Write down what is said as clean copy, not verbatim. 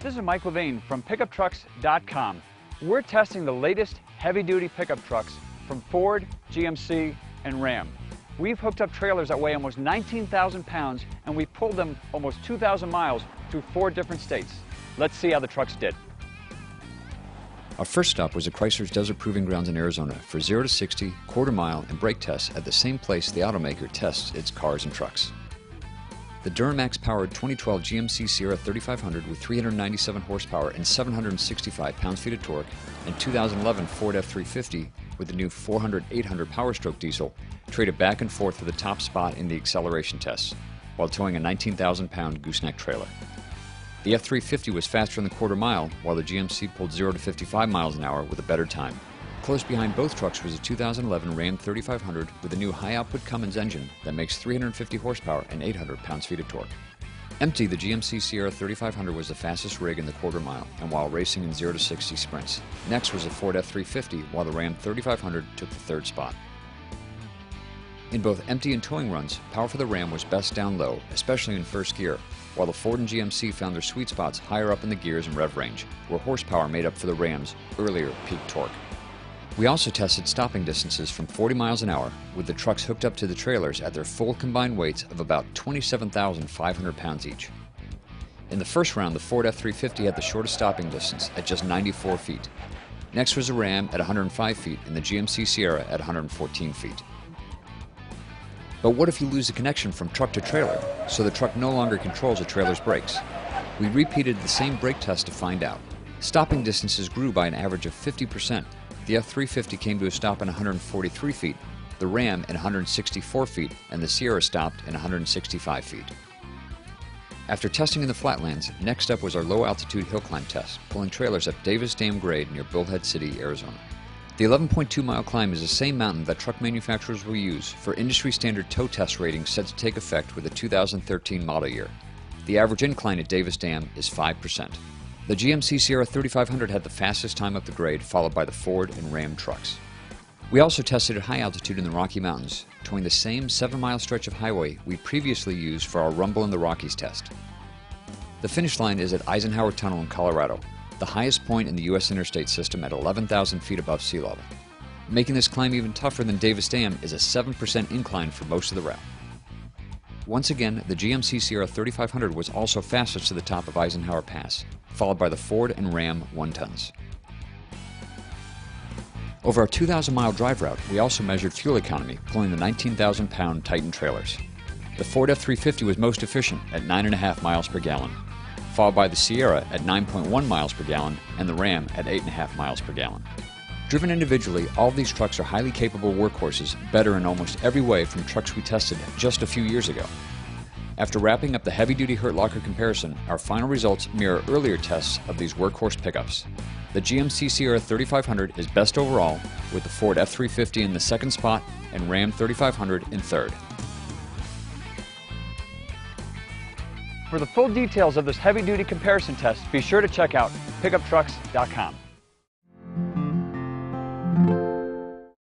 This is Mike Levine from PickupTrucks.com. We're testing the latest heavy-duty pickup trucks from Ford, GMC, and Ram. We've hooked up trailers that weigh almost 19,000 pounds, and we've pulled them almost 2,000 miles through 4 different states. Let's see how the trucks did. Our first stop was at Chrysler's Desert Proving Grounds in Arizona for 0 to 60, quarter-mile, and brake tests at the same place the automaker tests its cars and trucks. The Duramax-powered 2012 GMC Sierra 3500 with 397 horsepower and 765 pounds-feet of torque, and 2011 Ford F350 with the new 400/800 Power-Stroke diesel traded back and forth for the top spot in the acceleration tests, while towing a 19,000-pound gooseneck trailer. The F350 was faster in the quarter-mile, while the GMC pulled 0 to 55 miles an hour with a better time. Close behind both trucks was a 2011 Ram 3500 with a new high-output Cummins engine that makes 350 horsepower and 800 pounds-feet of torque. Empty, the GMC Sierra 3500 was the fastest rig in the quarter-mile, and while racing in 0 to 60 sprints. Next was the Ford F350, while the Ram 3500 took the third spot. In both empty and towing runs, power for the Ram was best down low, especially in first gear, while the Ford and GMC found their sweet spots higher up in the gears and rev range, where horsepower made up for the Ram's earlier peak torque. We also tested stopping distances from 40 miles an hour, with the trucks hooked up to the trailers at their full combined weights of about 27,500 pounds each. In the first round, the Ford F350 had the shortest stopping distance at just 94 feet. Next was the Ram at 105 feet and the GMC Sierra at 114 feet. But what if you lose the connection from truck to trailer, so the truck no longer controls the trailer's brakes? We repeated the same brake test to find out. Stopping distances grew by an average of 50%. The F350 came to a stop in 143 feet, the Ram in 164 feet, and the Sierra stopped in 165 feet. After testing in the flatlands, next up was our low-altitude hill climb test, pulling trailers up Davis Dam Grade near Bullhead City, Arizona. The 11.2-mile climb is the same mountain that truck manufacturers will use for industry-standard tow test ratings set to take effect with the 2013 model year. The average incline at Davis Dam is 5%. The GMC Sierra 3500 had the fastest time up the grade, followed by the Ford and Ram trucks. We also tested at high altitude in the Rocky Mountains, towing the same 7-mile stretch of highway we previously used for our Rumble in the Rockies test. The finish line is at Eisenhower Tunnel in Colorado, the highest point in the U.S. interstate system at 11,000 feet above sea level. Making this climb even tougher than Davis Dam is a 7% incline for most of the route. Once again, the GMC Sierra 3500 was also fastest to the top of Eisenhower Pass, followed by the Ford and Ram 1-tons. Over our 2,000-mile drive route, we also measured fuel economy, pulling the 19,000-pound Titan trailers. The Ford F350 was most efficient at 9.5 miles per gallon, followed by the Sierra at 9.1 miles per gallon and the Ram at 8.5 miles per gallon. Driven individually, all of these trucks are highly capable workhorses, better in almost every way from trucks we tested just a few years ago. After wrapping up the heavy-duty Hurt Locker comparison, our final results mirror earlier tests of these workhorse pickups. The GMC Sierra 3500 is best overall, with the Ford F350 in the second spot and Ram 3500 in third. For the full details of this heavy-duty comparison test, be sure to check out PickupTrucks.com.